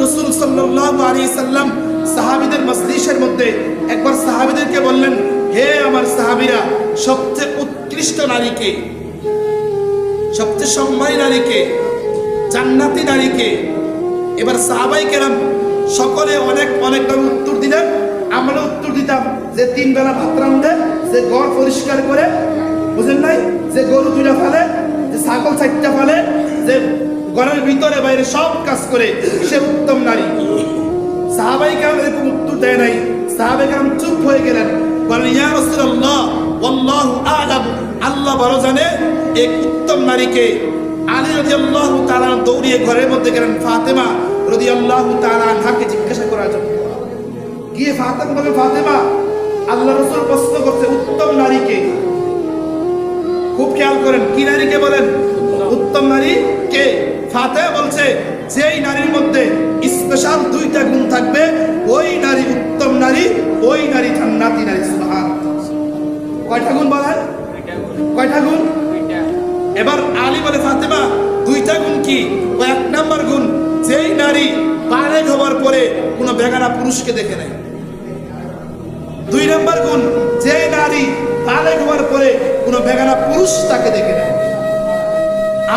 রাসূল সাল্লাল্লাহু আলাইহি সাল্লাম সাহাবীদের মজলিসের মধ্যে একবার সাহাবীদেরকে বললেন, হে আমার সাহাবীরা, সবচেয়ে উৎকৃষ্ট নারীকে, সবচেয়ে সম্মানী নারীকে, জান্নাতি নারীকে? এবার সাহাবাই কেরাম সকলে অনেকভাবে উত্তর দিলেন। আমরা উত্তর দিতাম যে 3 বেলা ভাত রাঁধে, যে ঘর পরিষ্কার করে, বুঝেন নাই, যে গরু 2টা ফেলে, যে ছাগল 4টা ফেলে, যে ঘরের ভিতরে বাইরে সব কাজ করে, সে উত্তম নারী। সাহাবাই কেরাম এরকম উত্তর দেয় নাই। সাহাবাই কেরাম চুপ হয়ে গেলেন, বলেন, ইয়া রাসূলুল্লাহ ওয়াল্লাহু আ'লাম, আল্লাহ ভালো জানে এই উত্তম নারীকে। আলী রাদিয়াল্লাহু তাআলা দৌড়িয়ে ঘরের মধ্যে গেলেন ফাতেমা রাদিয়াল্লাহু তাআলা আনহাকে জিজ্ঞাসা করার জন্য। গিয়ে ফাতেমা বলে, ফাতেমা, আল্লাহ রাসূল প্রশ্ন করছে উত্তম নারীকে। খুব খেয়াল করেন, কি নারীকে বলেন? উত্তম নারী কে? ফাতেমা বলছে, যেই নারীর মধ্যে স্পেশাল 2টা গুণ থাকবে, ওই নারী উত্তম নারী, ওই নারী জান্নাতি নারী। সুবহানাল্লাহ। কয়টা গুণ বলেন? কয়টা গুণ? এবার আলী বলে, ফাতেমা 2টা গুণ কি? ও 1 নাম্বার গুণ, যেই নারী বালেগ হওয়ার পরে কোনো বেগানা পুরুষকে দেখে নাই। 2 নাম্বার গুণ, যেই নারী বালেগ হওয়ার পরে কোনো বেগানা পুরুষ তাকে দেখে নাই।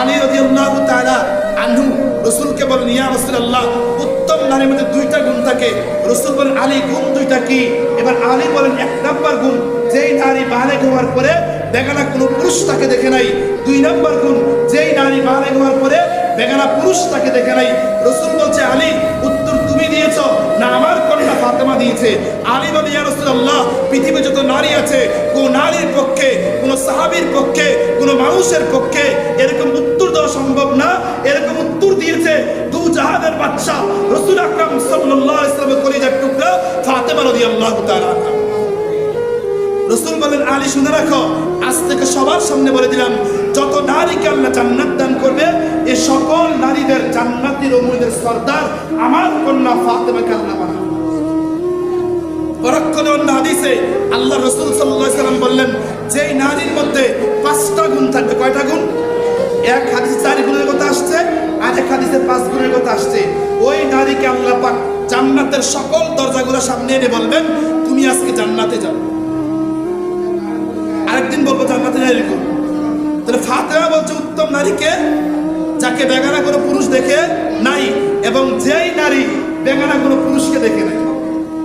আলী রাদিয়াল্লাহু তাআলা আনহু রাসূলকে বলেন, ইয়া রাসূলুল্লাহ, উত্তম নারীর মধ্যে 2টা গুণ থাকে। রাসূল বলেন, আলী গুণ 2টা কি? এবার আলী বলেন, 1 নাম্বার গুণ, যেই নারী বালেগ হওয়ার পরে বেগানা কোনো পুরুষ তাকে দেখে নাই। 2 নাম্বার গুণ, যেই নারী বালেগ হওয়ার পরে বেগানা পুরুষ তাকে দেখে নাই। রাসূল বলছে, আলী, উত্তর তুমি দিয়েছো না আমার কন্যা ফাতেমা দিয়েছে? আলী বলে, ইয়া রাসূলুল্লাহ, পৃথিবীতে যত নারী আছে, কোন নারীর পক্ষে, কোন সাহাবীর পক্ষে, কোন মানুষের পক্ষে এরকম উত্তর দেওয়া সম্ভব না। এরকম উত্তর দিয়েছে 2 জাহানের বাদশা রাসূল আকরাম সাল্লাল্লাহু আলাইহি ওয়াসাল্লামের কলিজার টুকরা ফাতেমা রাদিয়াল্লাহু তাআলা আনহা। রাসূল বলেন, আলী শুনে রাখো, আজ থেকে সবার সামনে বলে দিলাম, যত নারীকে আল্লাহ জান্নাত দান করবে, এই সকল নারীদের জান্নাতের ও মুমিনের সরদার আমার কন্যা ফাতেমাকে আল্লাহ বানাবে। পরক্ষণে অন্য হাদিসে আল্লাহ রাসূল সাল্লাল্লাহু আলাইহি ওয়াসাল্লাম বললেন, যেই নারীর মধ্যে 5টা গুণ থাকবে। কয়টা গুণ? এক হাদিসে 4 গুণের কথা আসছে, আর এক হাদিসে 5 গুণের কথা আসছে। ওই নারীকে আল্লাহ পাক জান্নাতের সকল দরজাগুলো সামনে এনে বলবেন, তুমি আজকে জান্নাতে যাও। আরেকদিন বলবো জান্নাতে নারী গুণ। তাহলে ফাতেমা বলছে উত্তম নারীকে, যাকে বেগানা কোনো পুরুষ দেখে নাই, এবং যেই নারী বেগানা কোনো পুরুষকে দেখে নাই।